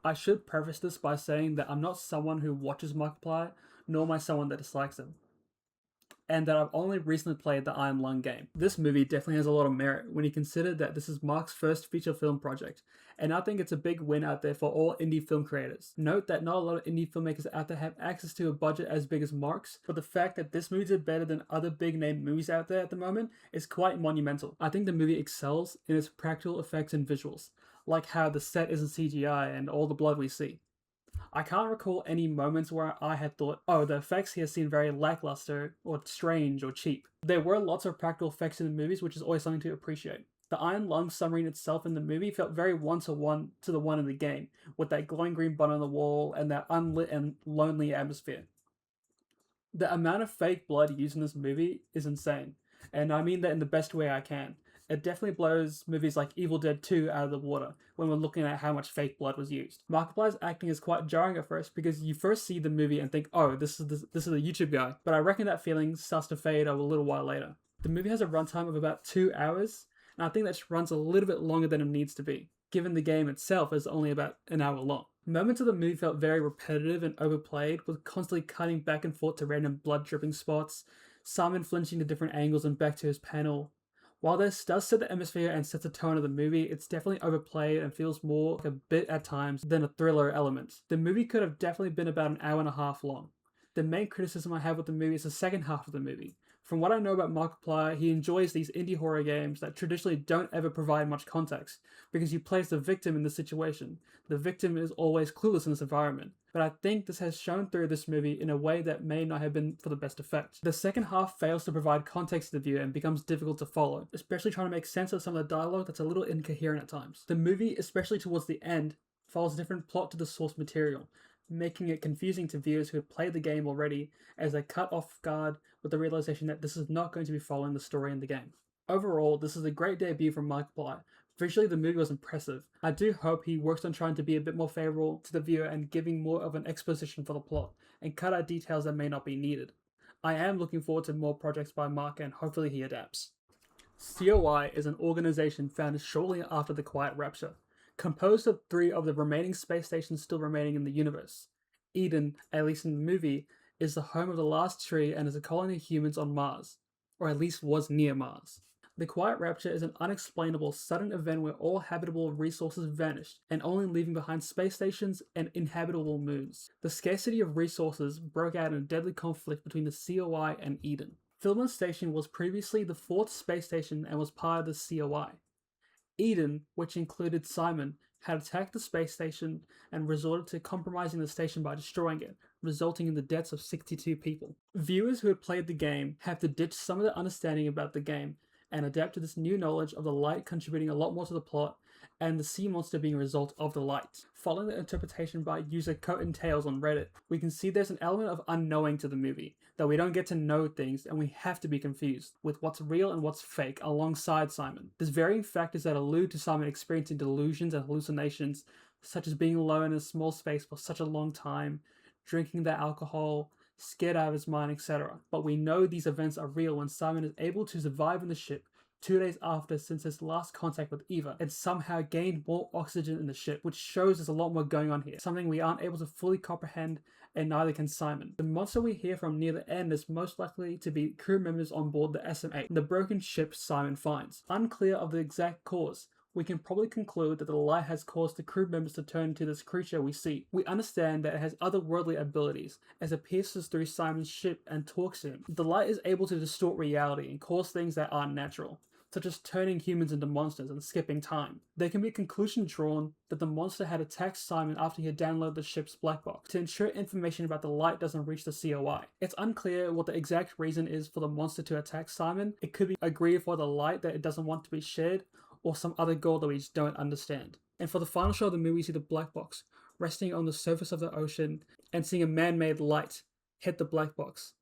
I should preface this by saying that I'm not someone who watches Markiplier, nor am I someone that dislikes him, and that I've only recently played the Iron Lung game. This movie definitely has a lot of merit when you consider that this is Mark's first feature film project, and I think it's a big win out there for all indie film creators. Note that not a lot of indie filmmakers out there have access to a budget as big as Mark's, but the fact that this movie did better than other big name movies out there at the moment is quite monumental. I think the movie excels in its practical effects and visuals, like how the set isn't CGI and all the blood we see. I can't recall any moments where I had thought, oh, the effects here seem very lackluster, or strange, or cheap. There were lots of practical effects in the movies, which is always something to appreciate. The Iron Lung submarine itself in the movie felt very one to the one in the game, with that glowing green button on the wall and that unlit and lonely atmosphere. The amount of fake blood used in this movie is insane, and I mean that in the best way I can. It definitely blows movies like Evil Dead 2 out of the water when we're looking at how much fake blood was used. Markiplier's acting is quite jarring at first because you first see the movie and think, oh, this is a YouTube guy, but I reckon that feeling starts to fade over a little while later. The movie has a runtime of about 2 hours, and I think that runs a little bit longer than it needs to be, given the game itself is only about an hour long. Moments of the movie felt very repetitive and overplayed, with constantly cutting back and forth to random blood dripping spots, Simon flinching to different angles and back to his panel. While this does set the atmosphere and sets the tone of the movie, it's definitely overplayed and feels more like a bit at times than a thriller element. The movie could have definitely been about an hour and a half long. The main criticism I have with the movie is the second half of the movie. From what I know about Markiplier, he enjoys these indie horror games that traditionally don't ever provide much context, because he plays the victim in the situation. The victim is always clueless in this environment. But I think this has shown through this movie in a way that may not have been for the best effect. The second half fails to provide context to the viewer and becomes difficult to follow, especially trying to make sense of some of the dialogue that's a little incoherent at times. The movie, especially towards the end, follows a different plot to the source material, making it confusing to viewers who have played the game already as they cut off guard with the realization that this is not going to be following the story in the game. Overall, this is a great debut from Markiplier. Visually, the movie was impressive. I do hope he works on trying to be a bit more favourable to the viewer and giving more of an exposition for the plot, and cut out details that may not be needed. I am looking forward to more projects by Mark, and hopefully he adapts. COI is an organization founded shortly after the Quiet Rapture, composed of 3 of the remaining space stations still remaining in the universe. Eden, at least in the movie, is the home of the last tree and is a colony of humans on Mars, or at least was near Mars. The Quiet Rapture is an unexplainable, sudden event where all habitable resources vanished, and only leaving behind space stations and inhabitable moons. The scarcity of resources broke out in a deadly conflict between the COI and Eden. Philbin Station was previously the 4th space station and was part of the COI. Eden, which included Simon, had attacked the space station and resorted to compromising the station by destroying it, resulting in the deaths of 62 people. Viewers who had played the game have to ditch some of their understanding about the game and adapt to this new knowledge of the light contributing a lot more to the plot, and the sea monster being a result of the light. Following the interpretation by user CoatNTails on Reddit, we can see there's an element of unknowing to the movie, that we don't get to know things and we have to be confused with what's real and what's fake alongside Simon. There's varying factors that allude to Simon experiencing delusions and hallucinations, such as being alone in a small space for such a long time, drinking the alcohol, scared out of his mind, etc. But we know these events are real when Simon is able to survive in the ship 2 days after since his last contact with Eva, and somehow gained more oxygen in the ship, which shows there's a lot more going on here, something we aren't able to fully comprehend, and neither can Simon. The monster we hear from near the end is most likely to be crew members on board the SM-8, the broken ship Simon finds. Unclear of the exact cause, we can probably conclude that the light has caused the crew members to turn to this creature we see. We understand that it has otherworldly abilities, as it pierces through Simon's ship and talks to him. The light is able to distort reality and cause things that aren't natural, such as turning humans into monsters and skipping time. There can be a conclusion drawn that the monster had attacked Simon after he had downloaded the ship's black box to ensure information about the light doesn't reach the COI. It's unclear what the exact reason is for the monster to attack Simon. It could be a greed for the light that it doesn't want to be shared, or some other goal that we just don't understand. And for the final shot of the movie, we see the black box resting on the surface of the ocean and seeing a man-made light hit the black box.